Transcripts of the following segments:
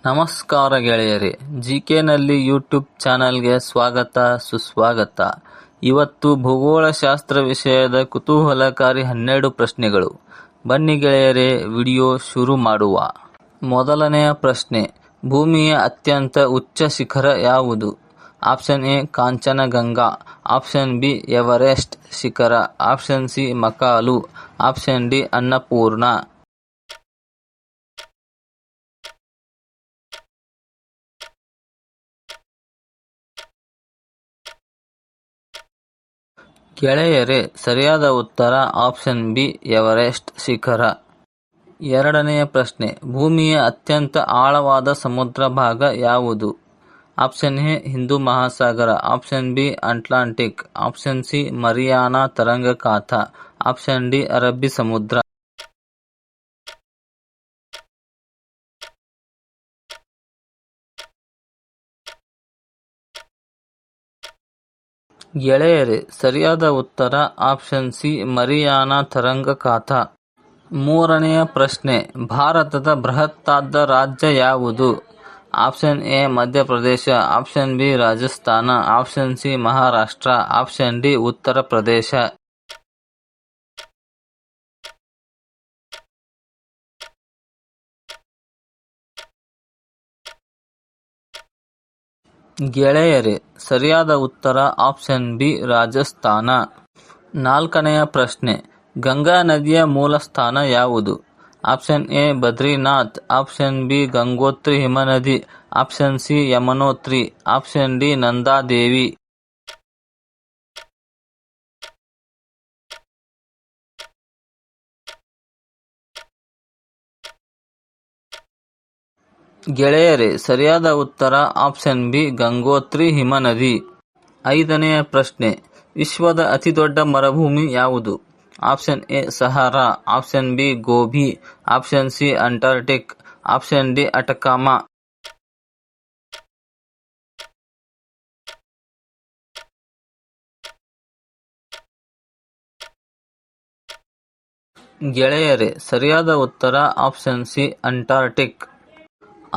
ನಮಸ್ಕಾರ ಗೆಳೆಯರೇ, ಜಿಕೆನಲ್ಲಿ ಯೂಟ್ಯೂಬ್ ಚಾನಲ್ಗೆ ಸ್ವಾಗತ ಸುಸ್ವಾಗತ. ಇವತ್ತು ಭೂಗೋಳಶಾಸ್ತ್ರ ವಿಷಯದ ಕುತೂಹಲಕಾರಿ 12 ಪ್ರಶ್ನೆಗಳು. ಬನ್ನಿ ಗೆಳೆಯರೇ, ವಿಡಿಯೋ ಶುರು ಮಾಡುವ. ಮೊದಲನೆಯ ಪ್ರಶ್ನೆ, ಭೂಮಿಯ ಅತ್ಯಂತ ಉಚ್ಚ ಶಿಖರ ಯಾವುದು? Option A Kanchenjunga, option B Everest ಶಿಖರ, option C Makalu, option D Annapurna. ಗೆಳೆಯರೇ, ಸರಿಯಾದ ಉತ್ತರ ಆಪ್ಷನ್ ಬಿ ಎವರೆಸ್ಟ್ ಶಿಖರ. ಎರಡನೆಯ ಪ್ರಶ್ನೆ, ಭೂಮಿಯ ಅತ್ಯಂತ ಆಳವಾದ ಸಮುದ್ರ ಭಾಗ ಯಾವುದು? ಆಪ್ಷನ್ ಎ ಹಿಂದೂ ಮಹಾಸಾಗರ, option B Atlantic, option C Mariana ತರಂಗಖಾತ, ಆಪ್ಷನ್ ಡಿ ಅರಬ್ಬಿ ಸಮುದ್ರ. ಗೆಳೆಯರೇ, ಸರಿಯಾದ ಉತ್ತರ ಆಪ್ಷನ್ ಸಿ ಮರಿಯಾನಾ ತರಂಗಖಾತ. ಮೂರನೆಯ ಪ್ರಶ್ನೆ, ಭಾರತದ ಬೃಹತ್ತಾದ ರಾಜ್ಯ ಯಾವುದು? Option A Madhya Pradesh, option B Rajasthan, option C Maharashtra, option D Uttar Pradesh. ಗೆಳೆಯರೇ, ಸರಿಯಾದ ಉತ್ತರ ಆಪ್ಷನ್ ಬಿ ರಾಜಸ್ಥಾನ. ನಾಲ್ಕನೆಯ ಪ್ರಶ್ನೆ, ಗಂಗಾ ನದಿಯ ಮೂಲ ಸ್ಥಾನ ಯಾವುದು? Option A Badrinath, option B Gangotri ಹಿಮನದಿ, option C Yamunotri, option D Nanda Devi. ಗೆಳೆಯರೇ, ಸರಿಯಾದ ಉತ್ತರ ಆಪ್ಷನ್ ಬಿ ಗಂಗೋತ್ರಿ ಹಿಮನದಿ. ಐದನೆಯ ಪ್ರಶ್ನೆ, ವಿಶ್ವದ ಅತಿದೊಡ್ಡ ಮರುಭೂಮಿ ಯಾವುದು? Option A Sahara, option B Gobi, option C Antarctic, option D Atacama. ಗೆಳೆಯರೇ, ಸರಿಯಾದ ಉತ್ತರ ಆಪ್ಷನ್ ಸಿ ಅಂಟಾರ್ಟಿಕ್.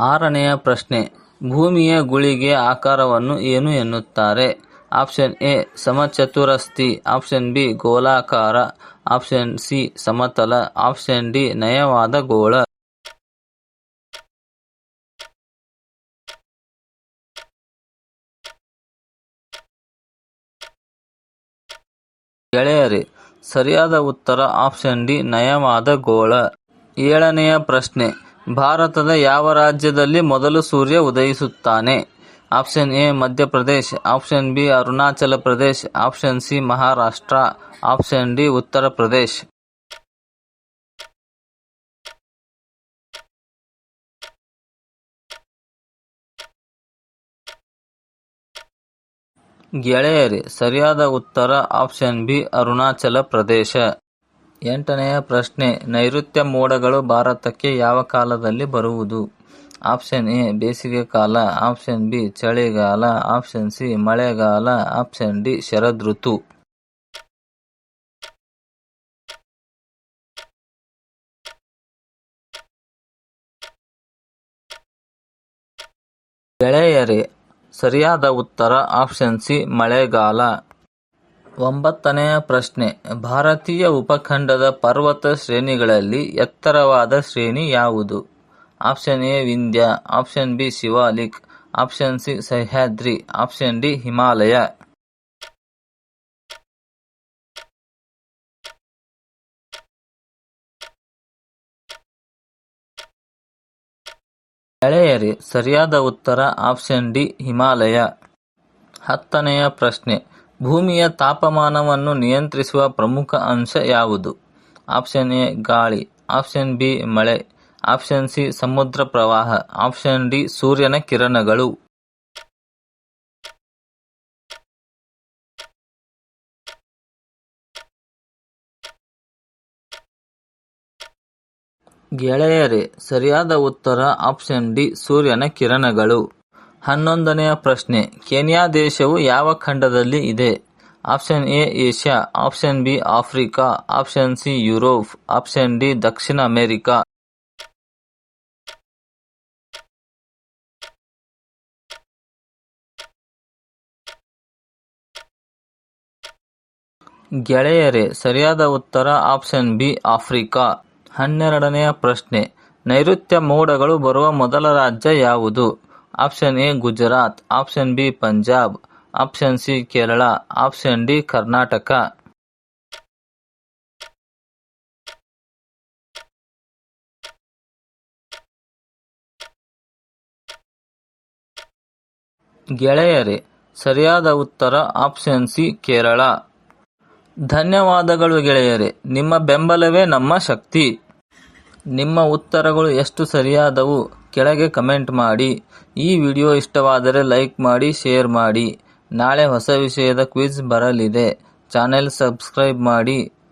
ಆರನೆಯ ಪ್ರಶ್ನೆ, ಭೂಮಿಯ ಗುಳಿಗೆ ಆಕಾರವನ್ನು ಏನು ಎನ್ನುತ್ತಾರೆ? ಆಪ್ಷನ್ ಎ ಸಮಚತುರಸ್ತಿ, ಆಪ್ಷನ್ ಬಿ ಗೋಲಾಕಾರ, ಆಪ್ಷನ್ ಸಿ ಸಮತಲ, ಆಪ್ಷನ್ ಡಿ ನಯವಾದ ಗೋಳ. ಗೆಳೆಯರೇ, ಸರಿಯಾದ ಉತ್ತರ ಆಪ್ಷನ್ ಡಿ ನಯವಾದ ಗೋಳ. ಏಳನೆಯ ಪ್ರಶ್ನೆ, ಭಾರತದ ಯಾವ ರಾಜ್ಯದಲ್ಲಿ ಮೊದಲು ಸೂರ್ಯ ಉದಯಿಸುತ್ತಾನೆ? Option A Madhya Pradesh, option B Arunachal Pradesh, option C Maharashtra, option D Uttar Pradesh. ಗೆಳೆಯರೇ, ಸರಿಯಾದ ಉತ್ತರ ಆಪ್ಷನ್ ಬಿ ಅರುಣಾಚಲ ಪ್ರದೇಶ. ಎಂಟನೆಯ ಪ್ರಶ್ನೆ, ನೈಋತ್ಯ ಮೋಡಗಳು ಭಾರತಕ್ಕೆ ಯಾವ ಕಾಲದಲ್ಲಿ ಬರುವುದು? ಆಪ್ಷನ್ ಎ ಬೇಸಿಗೆ ಕಾಲ, ಆಪ್ಷನ್ ಬಿ ಚಳಿಗಾಲ, ಆಪ್ಷನ್ ಸಿ ಮಳೆಗಾಲ, ಆಪ್ಷನ್ ಡಿ ಶರದೃತು. ಗೆಳೆಯರೇ, ಸರಿಯಾದ ಉತ್ತರ ಆಪ್ಷನ್ ಸಿ ಮಳೆಗಾಲ. ಒಂಬತ್ತನೆಯ ಪ್ರಶ್ನೆ, ಭಾರತೀಯ ಉಪಖಂಡದ ಪರ್ವತ ಶ್ರೇಣಿಗಳಲ್ಲಿ ಎತ್ತರವಾದ ಶ್ರೇಣಿ ಯಾವುದು? Option A Vindhya, option B Shivalik, option C Sahyadri, option D Himalaya. ಗೆಳೆಯರೇ, ಸರಿಯಾದ ಉತ್ತರ ಆಪ್ಷನ್ ಡಿ ಹಿಮಾಲಯ. ಹತ್ತನೆಯ ಪ್ರಶ್ನೆ, ಭೂಮಿಯ ತಾಪಮಾನವನ್ನು ನಿಯಂತ್ರಿಸುವ ಪ್ರಮುಖ ಅಂಶ ಯಾವುದು? ಆಪ್ಷನ್ ಎ ಗಾಳಿ, ಆಪ್ಷನ್ ಬಿ ಮಳೆ, ಆಪ್ಷನ್ ಸಿ ಸಮುದ್ರ ಪ್ರವಾಹ, ಆಪ್ಷನ್ ಡಿ ಸೂರ್ಯನ ಕಿರಣಗಳು. ಗೆಳೆಯರೇ, ಸರಿಯಾದ ಉತ್ತರ ಆಪ್ಷನ್ ಡಿ ಸೂರ್ಯನ ಕಿರಣಗಳು. 11ನೆಯ ಪ್ರಶ್ನೆ, ಕೆನ್ಯಾ ದೇಶವು ಯಾವ ಖಂಡದಲ್ಲಿ ಇದೆ? Option A Asia, option B Africa, option C Europe, option D Dakshina America. ಗೆಳೆಯರೇ, ಸರಿಯಾದ ಉತ್ತರ ಆಪ್ಷನ್ ಬಿ ಆಫ್ರಿಕಾ. 12ನೆಯ ಪ್ರಶ್ನೆ, ನೈಋತ್ಯ ಮೋಡಗಳು ಬರುವ ಮೊದಲ ರಾಜ್ಯ ಯಾವುದು? Option A Gujarat, option B Punjab, option C Kerala, option D Karnataka. ಗೆಳೆಯರೇ, ಸರಿಯಾದ ಉತ್ತರ ಆಪ್ಷನ್ ಸಿ ಕೇರಳ. ಧನ್ಯವಾದಗಳು ಗೆಳೆಯರೇ, ನಿಮ್ಮ ಬೆಂಬಲವೇ ನಮ್ಮ ಶಕ್ತಿ. ನಿಮ್ಮ ಉತ್ತರಗಳು ಎಷ್ಟು ಸರಿಯಾದವು ಕೆಳಗೆ ಕಮೆಂಟ್ ಮಾಡಿ. ಈ ವಿಡಿಯೋ ಇಷ್ಟವಾದರೆ ಲೈಕ್ ಮಾಡಿ, ಶೇರ್ ಮಾಡಿ. ನಾಳೆ ಹೊಸ ವಿಷಯದ ಕ್ವಿಜ್ ಬರಲಿದೆ. ಚಾನೆಲ್ ಸಬ್ಸ್ಕ್ರೈಬ್ ಮಾಡಿ.